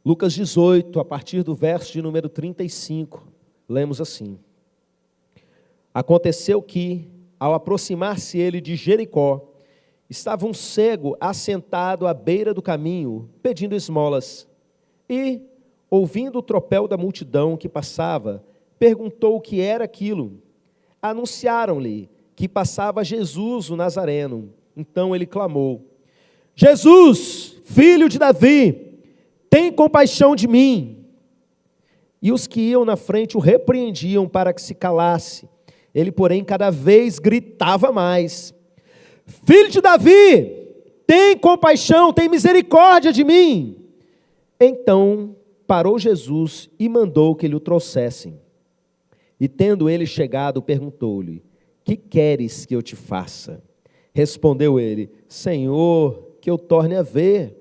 Lucas 18, a partir do verso de número 35, lemos assim: Aconteceu que, ao aproximar-se ele de Jericó, estava um cego assentado à beira do caminho, pedindo esmolas. E, ouvindo o tropel da multidão que passava, perguntou o que era aquilo. Anunciaram-lhe que passava Jesus, o Nazareno. Então ele clamou: Jesus, filho de Davi, tem compaixão de mim. E os que iam na frente o repreendiam para que se calasse. Ele, porém, cada vez gritava mais: Filho de Davi, tem compaixão, tem misericórdia de mim. Então parou Jesus e mandou que lhe o trouxessem. E tendo ele chegado, perguntou-lhe: Que queres que eu te faça? Respondeu ele: Senhor, que eu torne a ver.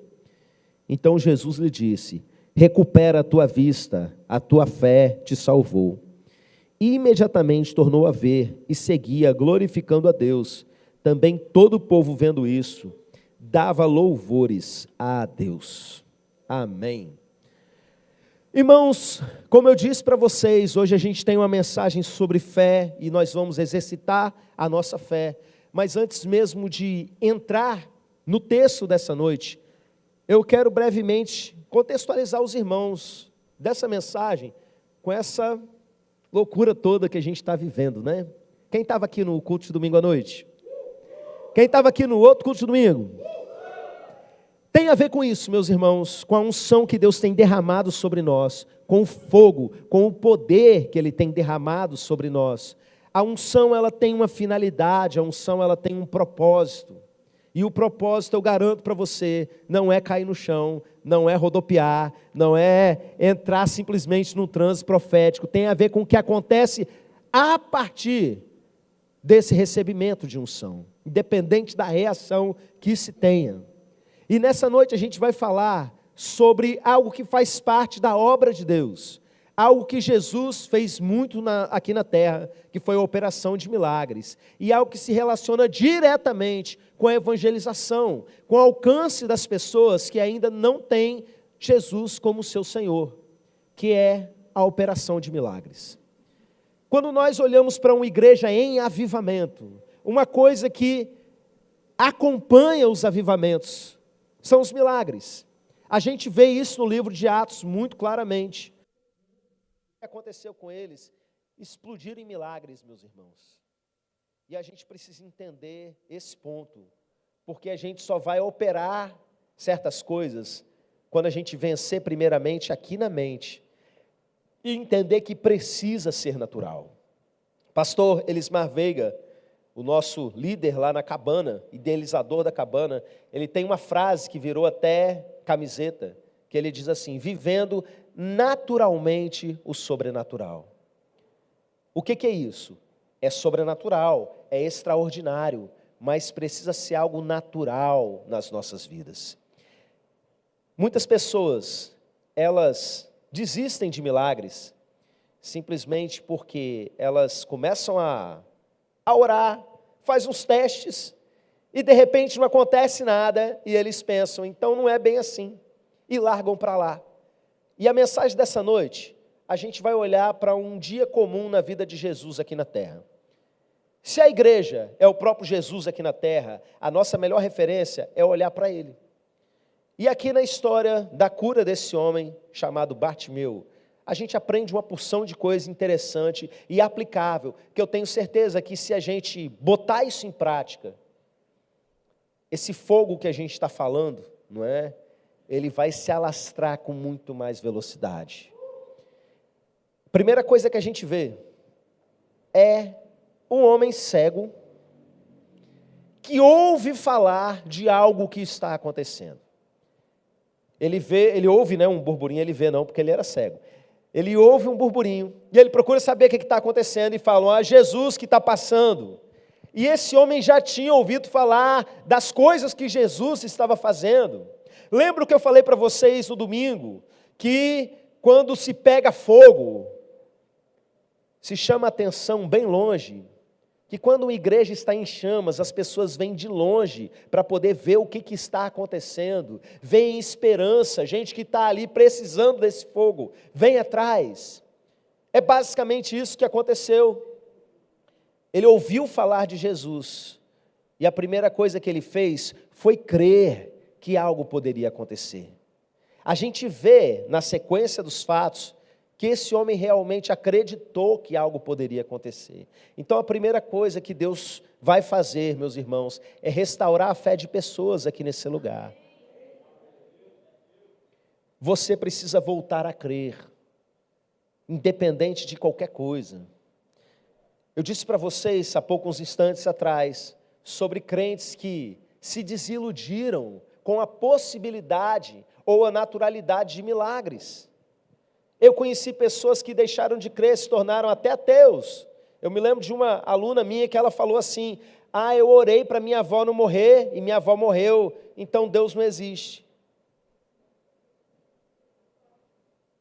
Então Jesus lhe disse: Recupera a tua vista, a tua fé te salvou. E imediatamente tornou a ver e seguia, glorificando a Deus. Também todo o povo, vendo isso, dava louvores a Deus. Amém. Irmãos, como eu disse para vocês, hoje a gente tem uma mensagem sobre fé e nós vamos exercitar a nossa fé. Mas antes mesmo de entrar no texto dessa noite, eu quero brevemente contextualizar os irmãos dessa mensagem com essa loucura toda que a gente está vivendo, né? Quem estava aqui no culto de domingo à noite? Quem estava aqui no outro culto de domingo? Tem a ver com isso, meus irmãos, com a unção que Deus tem derramado sobre nós, com o fogo, com o poder que Ele tem derramado sobre nós. A unção, ela tem uma finalidade, a unção, ela tem um propósito. E o propósito, eu garanto para você, não é cair no chão, não é rodopiar, não é entrar simplesmente num transe profético. Tem a ver com o que acontece a partir desse recebimento de unção, independente da reação que se tenha. E nessa noite a gente vai falar sobre algo que faz parte da obra de Deus, algo que Jesus fez muito aqui na terra, que foi a operação de milagres, e algo que se relaciona diretamente com a evangelização, com o alcance das pessoas que ainda não têm Jesus como seu Senhor, que é a operação de milagres. Quando nós olhamos para uma igreja em avivamento, uma coisa que acompanha os avivamentos são os milagres. A gente vê isso no livro de Atos muito claramente. O que aconteceu com eles? Explodiram em milagres, meus irmãos. E a gente precisa entender esse ponto, porque a gente só vai operar certas coisas quando a gente vencer primeiramente aqui na mente e entender que precisa ser natural. Pastor Elismar Veiga, o nosso líder lá na cabana, idealizador da cabana, ele tem uma frase que virou até camiseta, que ele diz assim: vivendo naturalmente o sobrenatural. O que é isso? É sobrenatural, é extraordinário, mas precisa ser algo natural nas nossas vidas. Muitas pessoas, elas desistem de milagres, simplesmente porque elas começam a orar, faz uns testes, e de repente não acontece nada, e eles pensam, então não é bem assim, e largam para lá. E a mensagem dessa noite, a gente vai olhar para um dia comum na vida de Jesus aqui na terra. Se a igreja é o próprio Jesus aqui na terra, a nossa melhor referência é olhar para Ele. E aqui na história da cura desse homem, chamado Bartimeu, a gente aprende uma porção de coisa interessante e aplicável, que eu tenho certeza que se a gente botar isso em prática, esse fogo que a gente está falando, não é? Ele vai se alastrar com muito mais velocidade. Primeira coisa que a gente vê é um homem cego que ouve falar de algo que está acontecendo. Ele ouve, um burburinho, ele vê não, porque ele era cego. Ele ouve um burburinho, e ele procura saber o que está acontecendo, e fala, Jesus que está passando. E esse homem já tinha ouvido falar das coisas que Jesus estava fazendo. Lembra o que eu falei para vocês no domingo? Que quando se pega fogo, se chama a atenção bem longe, que quando uma igreja está em chamas, as pessoas vêm de longe para poder ver o que está acontecendo, vem em esperança, gente que está ali precisando desse fogo, vem atrás. É basicamente isso que aconteceu. Ele ouviu falar de Jesus, e a primeira coisa que ele fez foi crer que algo poderia acontecer. A gente vê na sequência dos fatos que esse homem realmente acreditou que algo poderia acontecer. Então a primeira coisa que Deus vai fazer, meus irmãos, é restaurar a fé de pessoas aqui nesse lugar. Você precisa voltar a crer, independente de qualquer coisa. Eu disse para vocês há poucos instantes atrás sobre crentes que se desiludiram com a possibilidade ou a naturalidade de milagres. Eu conheci pessoas que deixaram de crer, se tornaram até ateus. Eu me lembro de uma aluna minha que ela falou assim: eu orei para minha avó não morrer, e minha avó morreu, então Deus não existe.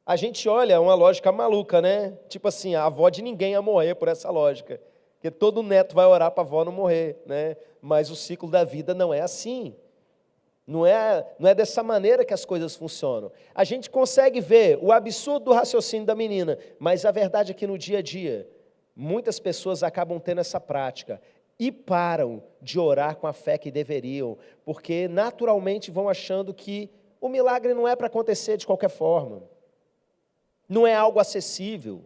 A gente olha uma lógica maluca, né? Tipo assim, a avó de ninguém ia morrer por essa lógica. Porque todo neto vai orar para a avó não morrer, né? Mas o ciclo da vida não é assim. Não é dessa maneira que as coisas funcionam. A gente consegue ver o absurdo do raciocínio da menina, mas a verdade é que no dia a dia, muitas pessoas acabam tendo essa prática e param de orar com a fé que deveriam, porque naturalmente vão achando que o milagre não é para acontecer de qualquer forma. Não é algo acessível.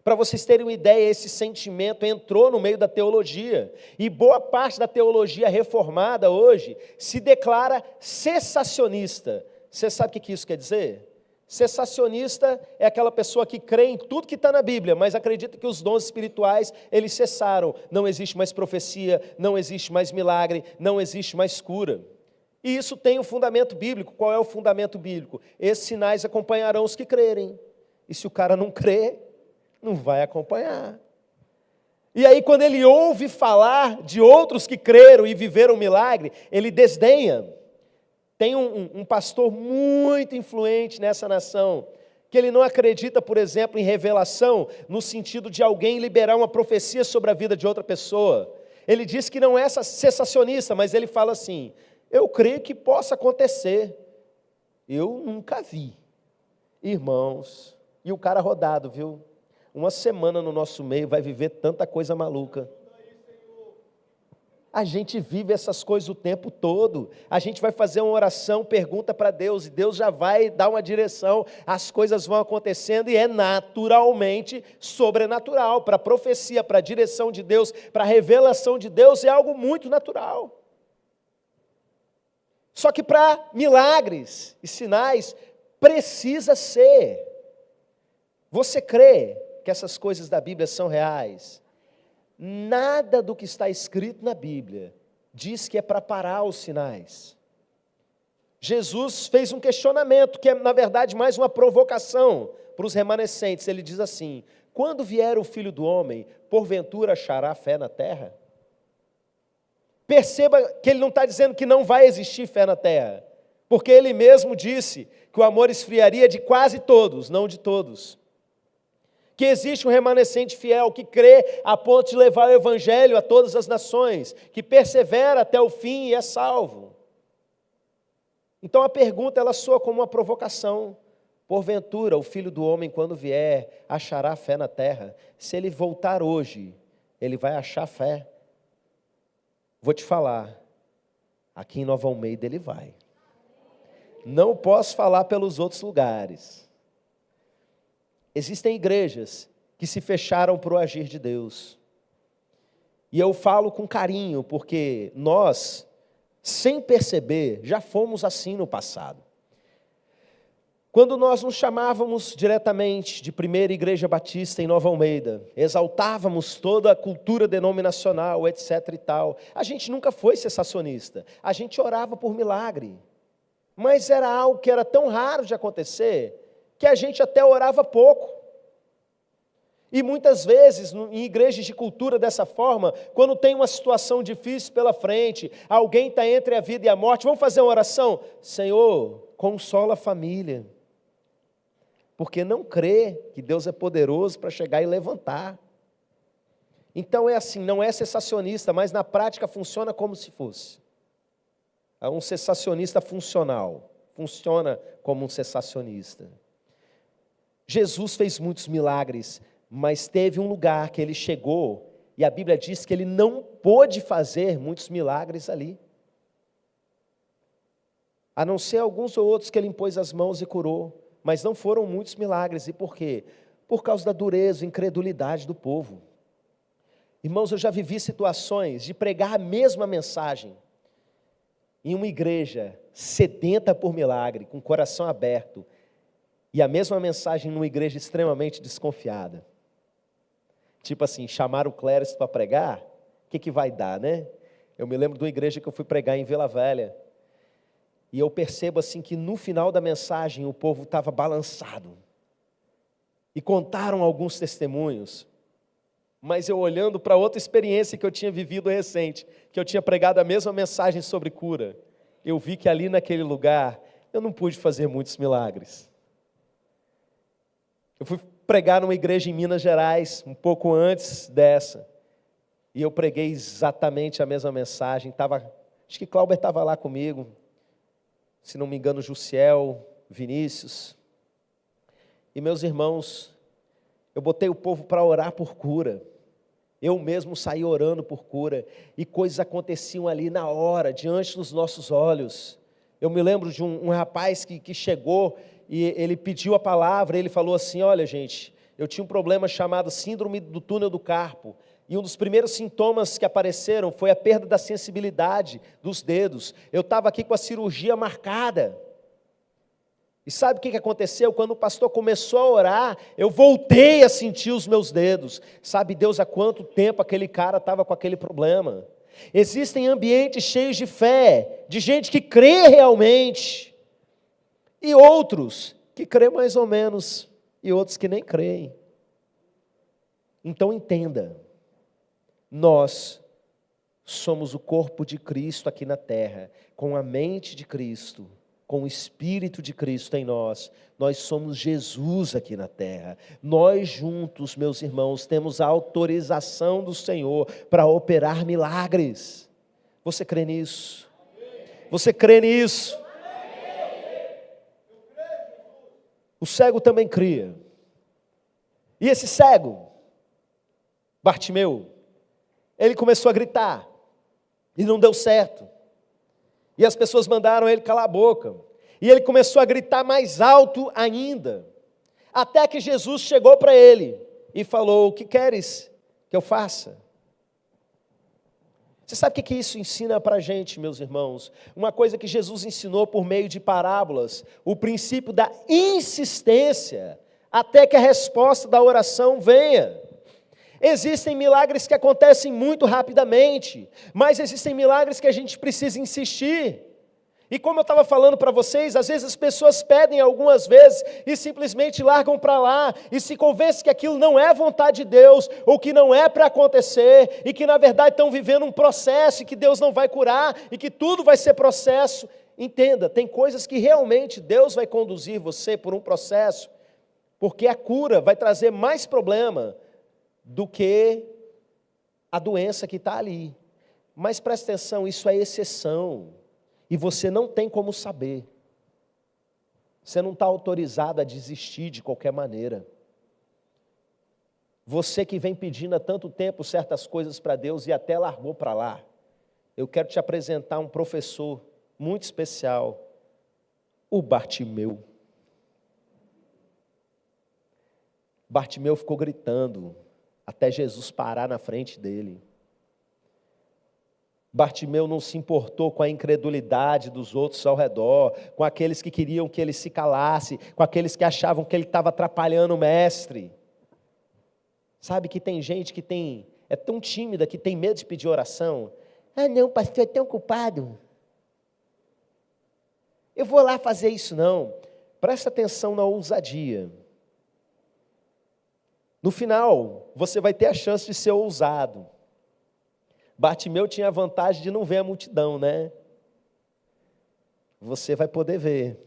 Para vocês terem uma ideia, esse sentimento entrou no meio da teologia, e boa parte da teologia reformada hoje se declara cessacionista. Você sabe o que isso quer dizer? Cessacionista é aquela pessoa que crê em tudo que está na Bíblia, mas acredita que os dons espirituais, eles cessaram. Não existe mais profecia, não existe mais milagre, não existe mais cura. E isso tem um fundamento bíblico. Qual é o fundamento bíblico? Esses sinais acompanharão os que crerem. E se o cara não crê, não vai acompanhar. E aí quando ele ouve falar de outros que creram e viveram o milagre, ele desdenha. Tem um pastor muito influente nessa nação, que ele não acredita, por exemplo, em revelação, no sentido de alguém liberar uma profecia sobre a vida de outra pessoa. Ele diz que não é cessacionista, mas ele fala assim: eu creio que possa acontecer. Eu nunca vi. Irmãos, e o cara rodado, viu? Uma semana no nosso meio vai viver tanta coisa maluca. A gente vive essas coisas o tempo todo. A gente vai fazer uma oração, pergunta para Deus, e Deus já vai dar uma direção. As coisas vão acontecendo e é naturalmente sobrenatural. Para a profecia, para a direção de Deus, para a revelação de Deus, é algo muito natural. Só que para milagres e sinais, precisa ser. Você crê que essas coisas da Bíblia são reais? Nada do que está escrito na Bíblia diz que é para parar os sinais. Jesus fez um questionamento, que é na verdade mais uma provocação para os remanescentes. Ele diz assim: quando vier o Filho do Homem, porventura achará fé na terra? Perceba que ele não está dizendo que não vai existir fé na terra, porque ele mesmo disse que o amor esfriaria de quase todos, não de todos. Que existe um remanescente fiel, que crê a ponto de levar o evangelho a todas as nações, que persevera até o fim e é salvo. Então a pergunta, ela soa como uma provocação. Porventura, o Filho do Homem, quando vier, achará fé na terra? Se ele voltar hoje, ele vai achar fé? Vou te falar, aqui em Nova Almeida ele vai. Não posso falar pelos outros lugares. Existem igrejas que se fecharam para o agir de Deus. E eu falo com carinho, porque nós, sem perceber, já fomos assim no passado. Quando nós nos chamávamos diretamente de Primeira Igreja Batista em Nova Almeida, exaltávamos toda a cultura denominacional, etc. e tal, a gente nunca foi cessacionista, a gente orava por milagre, mas era algo que era tão raro de acontecer, que a gente até orava pouco. E muitas vezes, em igrejas de cultura dessa forma, quando tem uma situação difícil pela frente, alguém está entre a vida e a morte, vamos fazer uma oração? Senhor, consola a família, porque não crê que Deus é poderoso para chegar e levantar. Então é assim, não é cessacionista, mas na prática funciona como se fosse. É um cessacionista funcional, funciona como um cessacionista. Jesus fez muitos milagres, mas teve um lugar que ele chegou, e a Bíblia diz que ele não pôde fazer muitos milagres ali. A não ser alguns ou outros que ele impôs as mãos e curou, mas não foram muitos milagres. E por quê? Por causa da dureza, incredulidade do povo. Irmãos, eu já vivi situações de pregar a mesma mensagem em uma igreja sedenta por milagre, com o coração aberto, e a mesma mensagem numa igreja extremamente desconfiada. Tipo assim, chamar o clérigo para pregar, o que vai dar, né? Eu me lembro de uma igreja que eu fui pregar em Vila Velha, e eu percebo assim que no final da mensagem o povo estava balançado. E contaram alguns testemunhos. Mas eu olhando para outra experiência que eu tinha vivido recente, que eu tinha pregado a mesma mensagem sobre cura, eu vi que ali naquele lugar eu não pude fazer muitos milagres. Eu fui pregar numa igreja em Minas Gerais, um pouco antes dessa, e eu preguei exatamente a mesma mensagem. Acho que Cláudio estava lá comigo, se não me engano, Jussiel, Vinícius. E meus irmãos, eu botei o povo para orar por cura. Eu mesmo saí orando por cura, e coisas aconteciam ali na hora, diante dos nossos olhos. Eu me lembro de um rapaz que chegou, e ele pediu a palavra, ele falou assim: olha gente, eu tinha um problema chamado síndrome do túnel do carpo, e um dos primeiros sintomas que apareceram foi a perda da sensibilidade dos dedos. Eu estava aqui com a cirurgia marcada. E sabe o que aconteceu? Quando o pastor começou a orar, eu voltei a sentir os meus dedos. Sabe Deus há quanto tempo aquele cara estava com aquele problema? Existem ambientes cheios de fé, de gente que crê realmente, e outros que crê mais ou menos, e outros que nem creem. Então entenda, nós somos o corpo de Cristo aqui na terra, com a mente de Cristo, com o Espírito de Cristo em nós. Nós somos Jesus aqui na terra. Nós juntos, meus irmãos, temos a autorização do Senhor para operar milagres. Você crê nisso? Você crê nisso? O cego também cria. E esse cego, Bartimeu, ele começou a gritar, e não deu certo. E as pessoas mandaram ele calar a boca. E ele começou a gritar mais alto ainda. Até que Jesus chegou para ele e falou: o que queres que eu faça? Você sabe o que isso ensina para a gente, meus irmãos? Uma coisa que Jesus ensinou por meio de parábolas: o princípio da insistência, até que a resposta da oração venha. Existem milagres que acontecem muito rapidamente, mas existem milagres que a gente precisa insistir. E como eu estava falando para vocês, às vezes as pessoas pedem algumas vezes e simplesmente largam para lá e se convencem que aquilo não é vontade de Deus, ou que não é para acontecer, e que na verdade estão vivendo um processo e que Deus não vai curar, e que tudo vai ser processo. Entenda, tem coisas que realmente Deus vai conduzir você por um processo, porque a cura vai trazer mais problema do que a doença que está ali. Mas presta atenção, isso é exceção, e você não tem como saber. Você não está autorizado a desistir de qualquer maneira. Você que vem pedindo há tanto tempo certas coisas para Deus e até largou para lá, eu quero te apresentar um professor muito especial, o Bartimeu. Bartimeu ficou gritando até Jesus parar na frente dele. Bartimeu não se importou com a incredulidade dos outros ao redor, com aqueles que queriam que ele se calasse, com aqueles que achavam que ele estava atrapalhando o mestre. Sabe que tem gente que é tão tímida que tem medo de pedir oração. Ah não, pastor, é tão ocupado. Eu vou lá fazer isso não. Presta atenção na ousadia. No final, você vai ter a chance de ser ousado. Bartimeu tinha a vantagem de não ver a multidão, né? Você vai poder ver.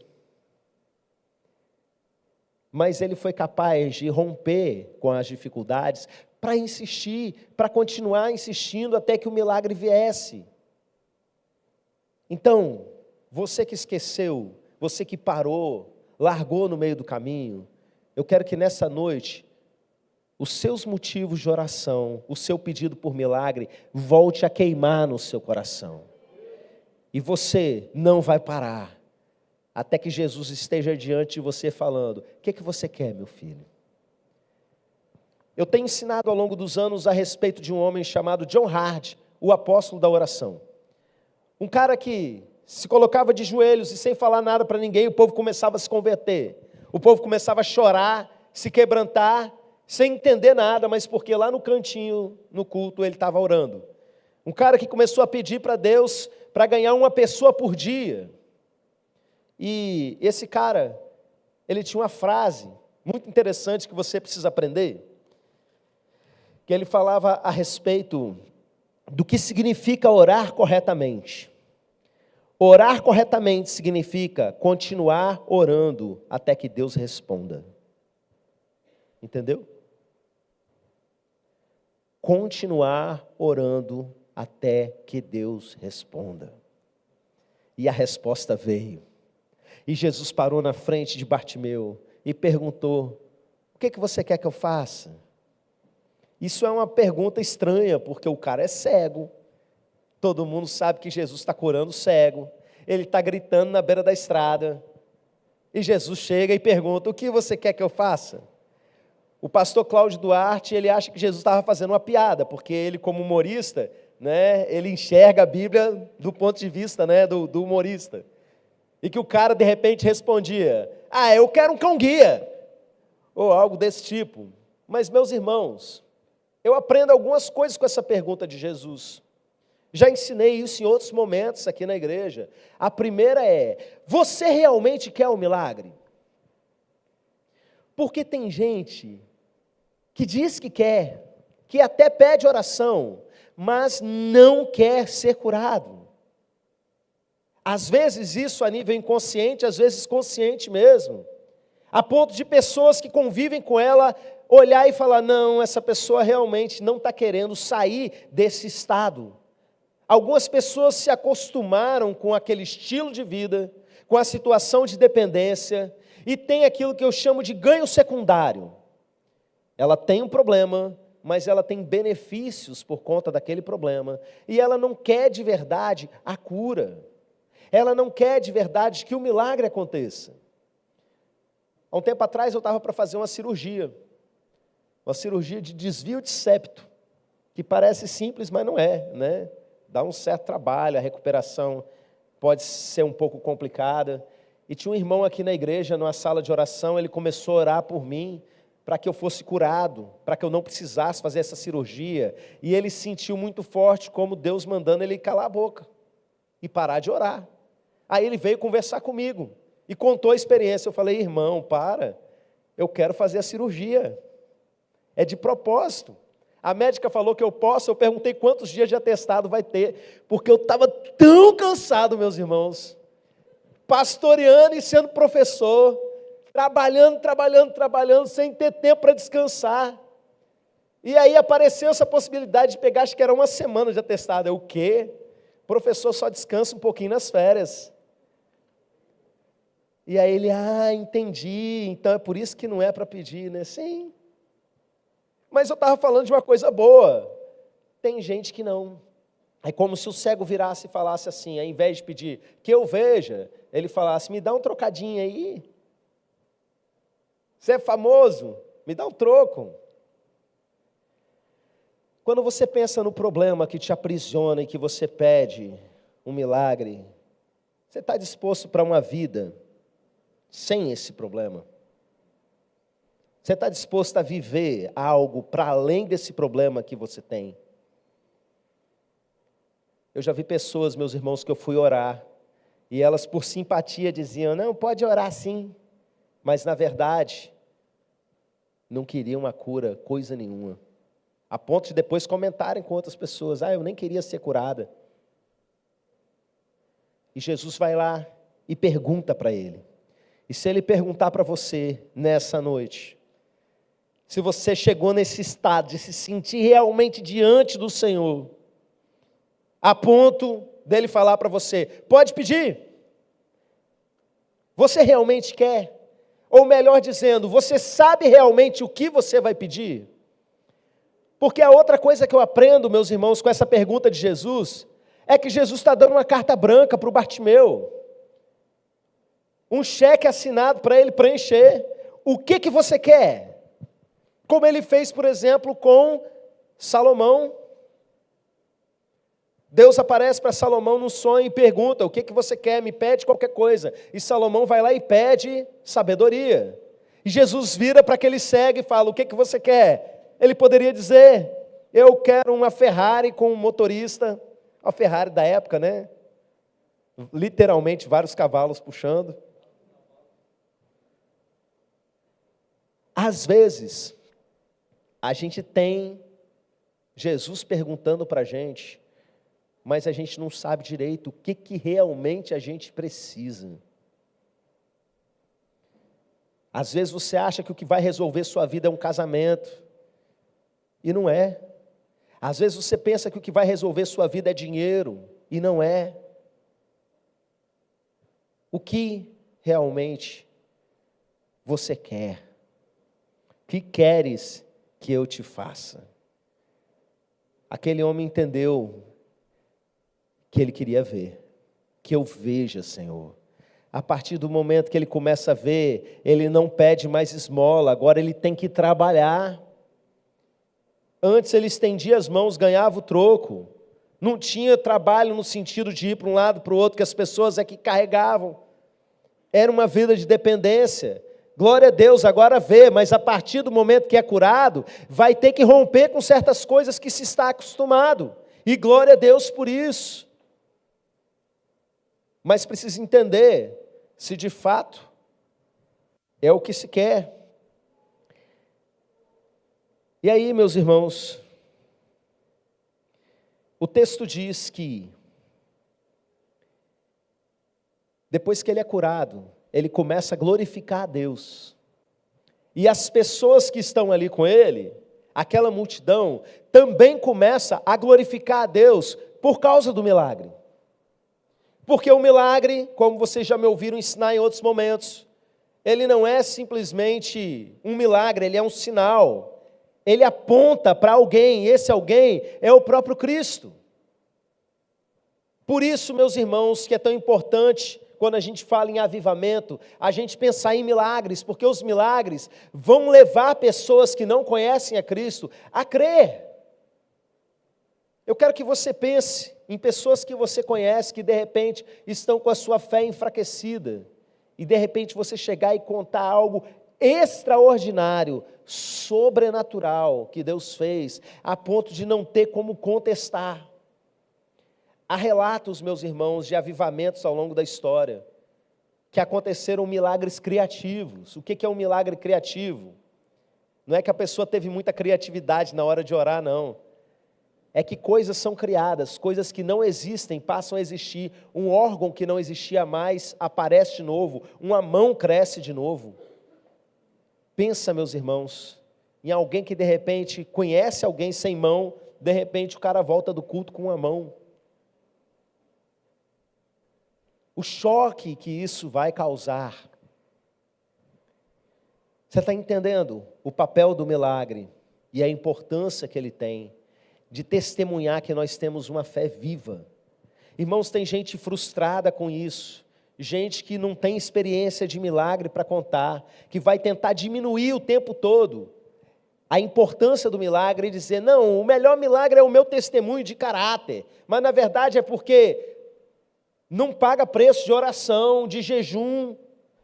Mas ele foi capaz de romper com as dificuldades, para insistir, para continuar insistindo até que o milagre viesse. Então, você que esqueceu, você que parou, largou no meio do caminho, eu quero que nessa noite, os seus motivos de oração, o seu pedido por milagre, volte a queimar no seu coração. E você não vai parar, até que Jesus esteja diante de você falando: o que você quer, meu filho? Eu tenho ensinado ao longo dos anos a respeito de um homem chamado John Hart, o apóstolo da oração. Um cara que se colocava de joelhos e sem falar nada para ninguém, o povo começava a se converter. O povo começava a chorar, se quebrantar, sem entender nada, mas porque lá no cantinho, no culto, ele estava orando. Um cara que começou a pedir para Deus para ganhar uma pessoa por dia. E esse cara, ele tinha uma frase muito interessante que você precisa aprender, que ele falava a respeito do que significa orar corretamente. Orar corretamente significa continuar orando até que Deus responda. Entendeu? Continuar orando até que Deus responda. E a resposta veio. E Jesus parou na frente de Bartimeu e perguntou: o que você quer que eu faça? Isso é uma pergunta estranha, porque o cara é cego. Todo mundo sabe que Jesus está curando o cego. Ele está gritando na beira da estrada. E Jesus chega e pergunta: o que você quer que eu faça? O pastor Cláudio Duarte, ele acha que Jesus estava fazendo uma piada, porque ele, como humorista, né, ele enxerga a Bíblia do ponto de vista, né, do humorista. E que o cara, de repente, respondia: eu quero um cão-guia, ou algo desse tipo. Mas, meus irmãos, eu aprendo algumas coisas com essa pergunta de Jesus. Já ensinei isso em outros momentos aqui na igreja. A primeira é: você realmente quer um milagre? Porque tem gente que diz que quer, que até pede oração, mas não quer ser curado. Às vezes isso a nível inconsciente, às vezes consciente mesmo. A ponto de pessoas que convivem com ela olhar e falar: não, essa pessoa realmente não está querendo sair desse estado. Algumas pessoas se acostumaram com aquele estilo de vida, com a situação de dependência, e tem aquilo que eu chamo de ganho secundário. Ela tem um problema, mas ela tem benefícios por conta daquele problema, e ela não quer de verdade a cura. Ela não quer de verdade que o milagre aconteça. Há um tempo atrás eu estava para fazer uma cirurgia de desvio de septo, que parece simples, mas não é, né? Dá um certo trabalho, a recuperação pode ser um pouco complicada. E tinha um irmão aqui na igreja, numa sala de oração, ele começou a orar por mim, para que eu fosse curado, para que eu não precisasse fazer essa cirurgia. E ele sentiu muito forte como Deus mandando ele calar a boca e parar de orar. Aí ele veio conversar comigo e contou a experiência. Eu falei: irmão, para, eu quero fazer a cirurgia, é de propósito. A médica falou que eu posso, eu perguntei quantos dias de atestado vai ter, porque eu estava tão cansado, meus irmãos, pastoreando e sendo professor, trabalhando, sem ter tempo para descansar. E aí apareceu essa possibilidade de pegar, acho que era 1 semana de atestado. O quê? O professor só descansa um pouquinho nas férias. E aí ele: entendi, então é por isso que não é para pedir, né? Sim. Mas eu estava falando de uma coisa boa. Tem gente que não. É como se o cego virasse e falasse assim, ao invés de pedir que eu veja, ele falasse: me dá um trocadinho aí. Você é famoso? Me dá um troco. Quando você pensa no problema que te aprisiona e que você pede um milagre, você está disposto para uma vida sem esse problema? Você está disposto a viver algo para além desse problema que você tem? Eu já vi pessoas, meus irmãos, que eu fui orar, e elas por simpatia diziam: não, pode orar sim, mas na verdade não queriam a cura, coisa nenhuma, a ponto de depois comentarem com outras pessoas: eu nem queria ser curada. E Jesus vai lá e pergunta para ele. E se ele perguntar para você nessa noite: se você chegou nesse estado de se sentir realmente diante do Senhor, a ponto dele falar para você, pode pedir. Você realmente quer? Ou melhor dizendo, você sabe realmente o que você vai pedir? Porque a outra coisa que eu aprendo, meus irmãos, com essa pergunta de Jesus, é que Jesus está dando uma carta branca para o Bartimeu. Um cheque assinado para ele preencher. O que você quer? Como ele fez, por exemplo, com Salomão. Deus aparece para Salomão num sonho e pergunta, o que você quer? Me pede qualquer coisa. E Salomão vai lá e pede sabedoria. E Jesus vira para aquele cego e fala, o que você quer? Ele poderia dizer, eu quero uma Ferrari com um motorista, a Ferrari da época, né? Literalmente vários cavalos puxando. Às vezes, a gente tem Jesus perguntando para a gente, mas a gente não sabe direito o que realmente a gente precisa. Às vezes você acha que o que vai resolver sua vida é um casamento, e não é. Às vezes você pensa que o que vai resolver sua vida é dinheiro, e não é. O que realmente você quer? O que queres que eu te faça? Aquele homem entendeu que ele queria ver, que eu veja, Senhor. A partir do momento que ele começa a ver, ele não pede mais esmola, agora ele tem que trabalhar. Antes ele estendia as mãos, ganhava o troco. Não tinha trabalho no sentido de ir para um lado para o outro, que as pessoas é que carregavam. Era uma vida de dependência. Glória a Deus, agora vê, mas a partir do momento que é curado, vai ter que romper com certas coisas que se está acostumado. E glória a Deus por isso. Mas precisa entender se de fato é o que se quer. E aí, meus irmãos, o texto diz que depois que ele é curado, ele começa a glorificar a Deus. E as pessoas que estão ali com ele, aquela multidão, também começa a glorificar a Deus por causa do milagre. Porque o milagre, como vocês já me ouviram ensinar em outros momentos, ele não é simplesmente um milagre, ele é um sinal. Ele aponta para alguém, e esse alguém é o próprio Cristo. Por isso, meus irmãos, que é tão importante, quando a gente fala em avivamento, a gente pensar em milagres, porque os milagres vão levar pessoas que não conhecem a Cristo a crer. Eu quero que você pense em pessoas que você conhece, que de repente estão com a sua fé enfraquecida, e de repente você chegar e contar algo extraordinário, sobrenatural que Deus fez, a ponto de não ter como contestar. Há relatos, meus irmãos, de avivamentos ao longo da história, que aconteceram milagres criativos. O que é um milagre criativo? Não é que a pessoa teve muita criatividade na hora de orar, não. É que coisas são criadas, coisas que não existem passam a existir. Um órgão que não existia mais aparece de novo, uma mão cresce de novo. Pensa, meus irmãos, em alguém que de repente conhece alguém sem mão, de repente o cara volta do culto com uma mão. O choque que isso vai causar. Você está entendendo o papel do milagre e a importância que ele tem de testemunhar que nós temos uma fé viva. Irmãos, tem gente frustrada com isso, gente que não tem experiência de milagre para contar, que vai tentar diminuir o tempo todo a importância do milagre e dizer, não, o melhor milagre é o meu testemunho de caráter, mas na verdade é porque não paga preço de oração, de jejum,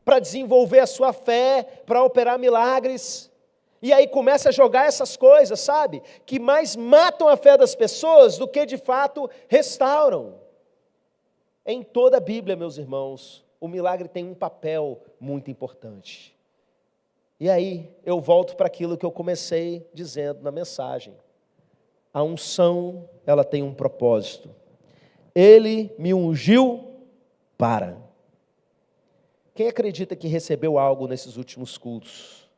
para desenvolver a sua fé, para operar milagres. E aí começa a jogar essas coisas, sabe? Que mais matam a fé das pessoas do que de fato restauram. Em toda a Bíblia, meus irmãos, o milagre tem um papel muito importante. E aí eu volto para aquilo que eu comecei dizendo na mensagem. A unção, ela tem um propósito. Ele me ungiu para. Quem acredita que recebeu algo nesses últimos cultos?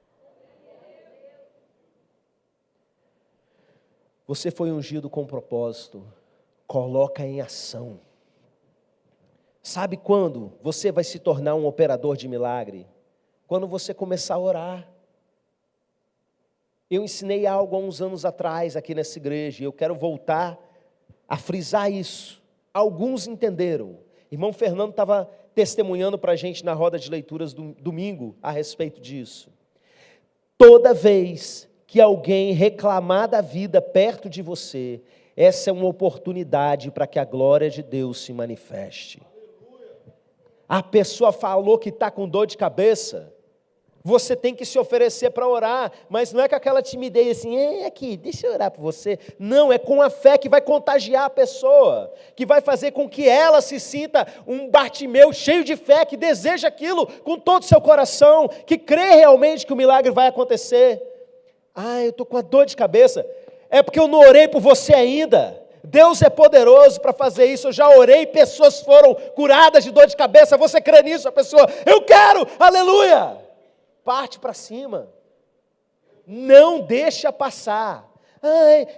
Você foi ungido com propósito, coloca em ação. Sabe quando você vai se tornar um operador de milagre? Quando você começar a orar. Eu ensinei algo há uns anos atrás aqui nessa igreja, e eu quero voltar a frisar isso. Alguns entenderam. Irmão Fernando estava testemunhando para a gente na roda de leituras do domingo a respeito disso. Toda vez que alguém reclamar da vida perto de você, essa é uma oportunidade para que a glória de Deus se manifeste. A pessoa falou que está com dor de cabeça, você tem que se oferecer para orar, mas não é com aquela timidez assim, aqui, deixa eu orar por você. Não, é com a fé que vai contagiar a pessoa, que vai fazer com que ela se sinta um Bartimeu cheio de fé, que deseja aquilo com todo o seu coração, que crê realmente que o milagre vai acontecer. Eu estou com a dor de cabeça, é porque eu não orei por você ainda. Deus é poderoso para fazer isso, eu já orei, pessoas foram curadas de dor de cabeça, você crê nisso? A pessoa, eu quero, aleluia! Parte para cima, não deixa passar.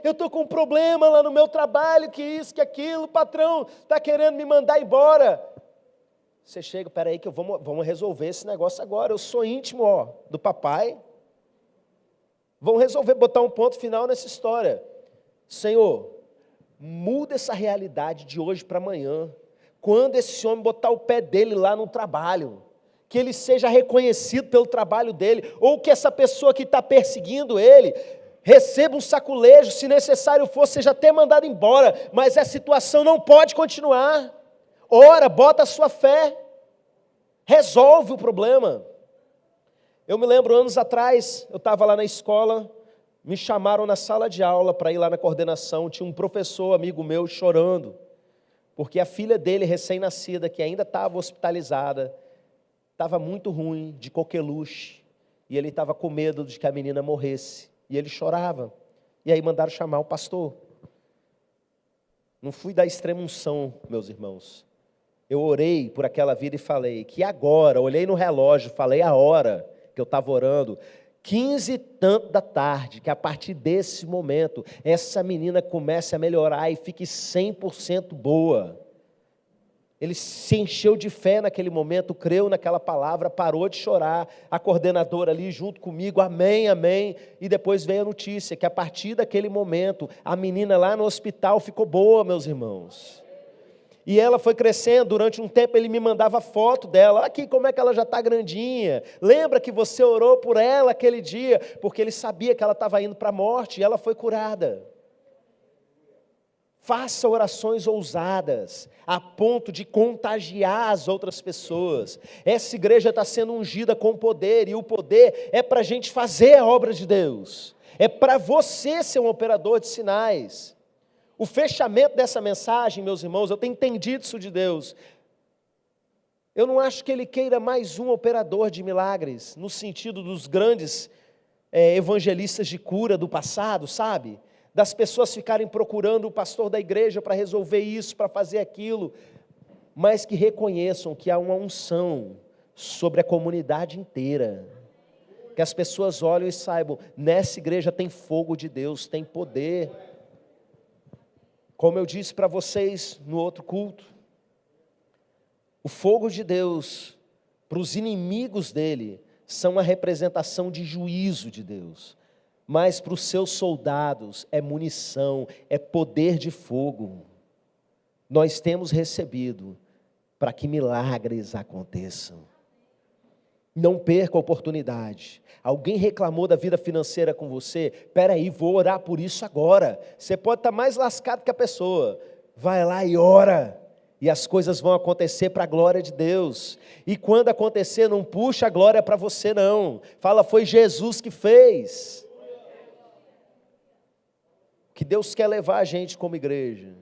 Eu estou com um problema lá no meu trabalho, que isso, que aquilo, o patrão está querendo me mandar embora. Você chega, peraí que vamos resolver esse negócio agora, eu sou íntimo do papai. Vamos resolver, botar um ponto final nessa história. Senhor, muda essa realidade de hoje para amanhã. Quando esse homem botar o pé dele lá no trabalho, que ele seja reconhecido pelo trabalho dele, ou que essa pessoa que está perseguindo ele, receba um saculejo, se necessário for, seja até mandado embora, mas a situação não pode continuar. Ora, bota a sua fé, resolve o problema. Eu me lembro, anos atrás, eu estava lá na escola, me chamaram na sala de aula para ir lá na coordenação, tinha um professor, amigo meu, chorando, porque a filha dele, recém-nascida, que ainda estava hospitalizada, estava muito ruim, de coqueluche, e ele estava com medo de que a menina morresse, e ele chorava, e aí mandaram chamar o pastor. Não fui dar extrema-unção, meus irmãos, eu orei por aquela vida e falei que agora, olhei no relógio, falei a hora que eu estava orando, 15 e tanto da tarde, que a partir desse momento, essa menina comece a melhorar e fique 100% boa. Ele se encheu de fé naquele momento, creu naquela palavra, parou de chorar, a coordenadora ali junto comigo, amém, amém, e depois veio a notícia que a partir daquele momento, a menina lá no hospital ficou boa, meus irmãos. E ela foi crescendo, durante um tempo ele me mandava foto dela, aqui como é que ela já está grandinha, lembra que você orou por ela aquele dia, porque ele sabia que ela estava indo para a morte, e ela foi curada. Faça orações ousadas, a ponto de contagiar as outras pessoas. Essa igreja está sendo ungida com poder, e o poder é para a gente fazer a obra de Deus. É para você ser um operador de sinais. O fechamento dessa mensagem, meus irmãos, eu tenho entendido isso de Deus. Eu não acho que Ele queira mais um operador de milagres, no sentido dos grandes evangelistas de cura do passado, sabe? Das pessoas ficarem procurando o pastor da igreja para resolver isso, para fazer aquilo, mas que reconheçam que há uma unção sobre a comunidade inteira, que as pessoas olham e saibam, nessa igreja tem fogo de Deus, tem poder. Como eu disse para vocês no outro culto, o fogo de Deus, para os inimigos dele, são a representação de juízo de Deus. Mas para os seus soldados é munição, é poder de fogo. Nós temos recebido para que milagres aconteçam. Não perca a oportunidade. Alguém reclamou da vida financeira com você? Espera aí, vou orar por isso agora. Você pode estar mais lascado que a pessoa. Vai lá e ora. E as coisas vão acontecer para a glória de Deus. E quando acontecer, não puxa a glória para você não. Fala, foi Jesus que fez. O que Deus quer levar a gente como igreja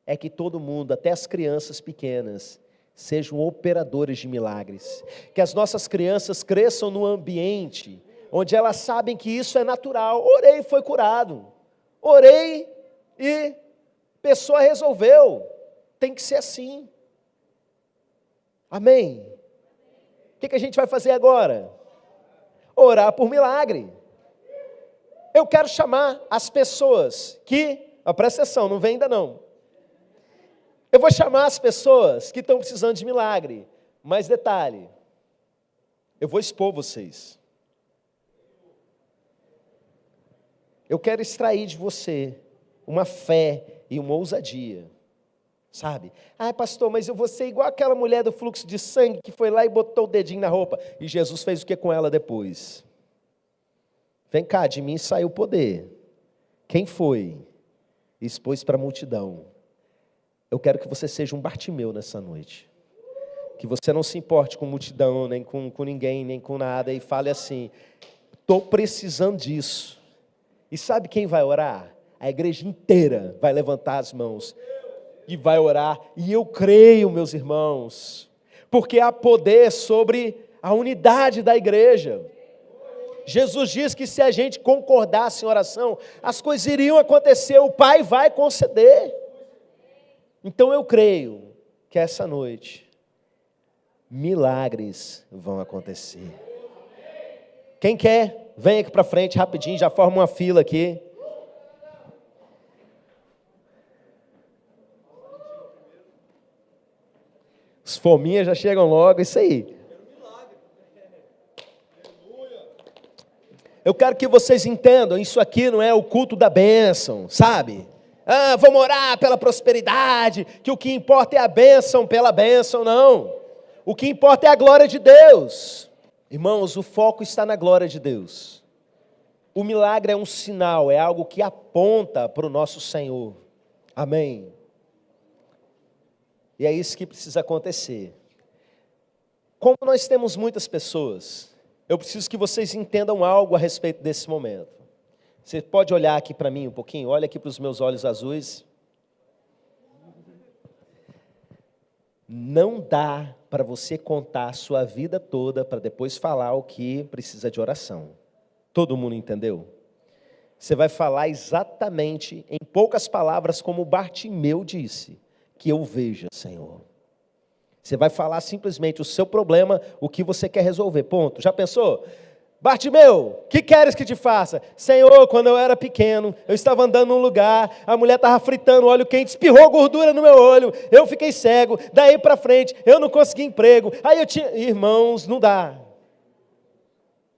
é que todo mundo, até as crianças pequenas, sejam operadores de milagres. Que as nossas crianças cresçam num ambiente onde elas sabem que isso é natural. Orei e foi curado. Orei e a pessoa resolveu. Tem que ser assim. Amém? O que a gente vai fazer agora? Orar por milagre. eu quero chamar as pessoas que, presta atenção, não vem ainda não. Eu vou chamar as pessoas que estão precisando de milagre. Mas detalhe, eu vou expor vocês. Eu quero extrair de você uma fé e uma ousadia. Sabe? Pastor, mas eu vou ser igual aquela mulher do fluxo de sangue que foi lá e botou o dedinho na roupa. E Jesus fez o que com ela depois? Vem cá, de mim saiu o poder. Quem foi? Expôs para a multidão. Eu quero que você seja um Bartimeu nessa noite. Que você não se importe com multidão, nem com ninguém, nem com nada. E fale assim, estou precisando disso. E sabe quem vai orar? A igreja inteira vai levantar as mãos. E vai orar. E eu creio, meus irmãos. Porque há poder sobre a unidade da igreja. Jesus diz que se a gente concordasse em oração, as coisas iriam acontecer, o Pai vai conceder. Então eu creio que essa noite, milagres vão acontecer. Quem quer, vem aqui para frente rapidinho, já forma uma fila aqui. Os fominhas já chegam logo, isso aí. Eu quero que vocês entendam, isso aqui não é o culto da bênção, sabe? Vamos orar pela prosperidade, que o que importa é a bênção pela bênção, não. O que importa é a glória de Deus. Irmãos, o foco está na glória de Deus. O milagre é um sinal, é algo que aponta para o nosso Senhor. Amém? E é isso que precisa acontecer. Como nós temos muitas pessoas, eu preciso que vocês entendam algo a respeito desse momento. Você pode olhar aqui para mim um pouquinho? Olha aqui para os meus olhos azuis. Não dá para você contar a sua vida toda para depois falar o que precisa de oração. Todo mundo entendeu? Você vai falar exatamente, em poucas palavras, como Bartimeu disse, que eu veja, Senhor. Você vai falar simplesmente o seu problema, o que você quer resolver, ponto. Já pensou? Bartimeu, o que queres que te faça? Senhor, quando eu era pequeno, eu estava andando num lugar, a mulher estava fritando óleo quente, espirrou gordura no meu olho, eu fiquei cego, daí para frente, eu não consegui emprego, aí eu tinha... Irmãos, não dá.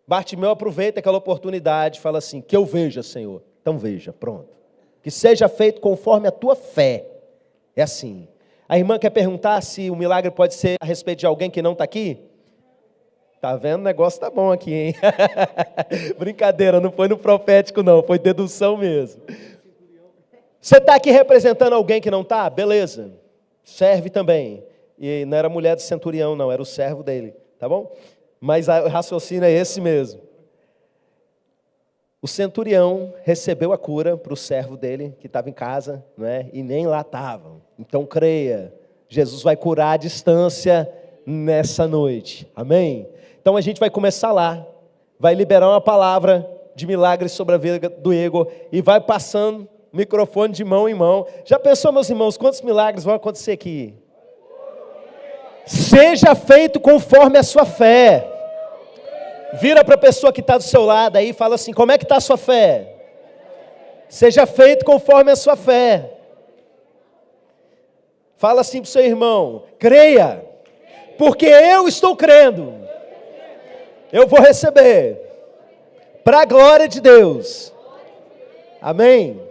Bartimeu aproveita aquela oportunidade, fala assim, que eu veja, Senhor. Então veja, pronto. Que seja feito conforme a tua fé. É assim. A irmã quer perguntar se o milagre pode ser a respeito de alguém que não está aqui? Tá vendo? O negócio tá bom aqui, hein? Brincadeira, não foi no profético não, foi dedução mesmo. Você está aqui representando alguém que não está? Beleza. Serve também. E não era mulher do centurião não, era o servo dele, tá bom? Mas o raciocínio é esse mesmo. O centurião recebeu a cura para o servo dele, que estava em casa, né? E nem lá estava. Então creia, Jesus vai curar à distância nessa noite. Amém? Então a gente vai começar lá, vai liberar uma palavra de milagres sobre a vida do Igor e vai passando o microfone de mão em mão. Já pensou, meus irmãos, quantos milagres vão acontecer aqui? Seja feito conforme a sua fé. Vira para a pessoa que está do seu lado aí e fala assim, como é que está a sua fé? Seja feito conforme a sua fé. Fala assim para o seu irmão, creia, porque eu estou crendo. Eu vou receber, para a glória de Deus. Amém?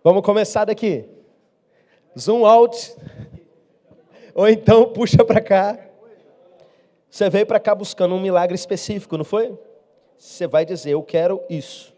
Vamos começar daqui. Zoom out. Ou então puxa para cá. Você veio para cá buscando um milagre específico, não foi? Você vai dizer, eu quero isso.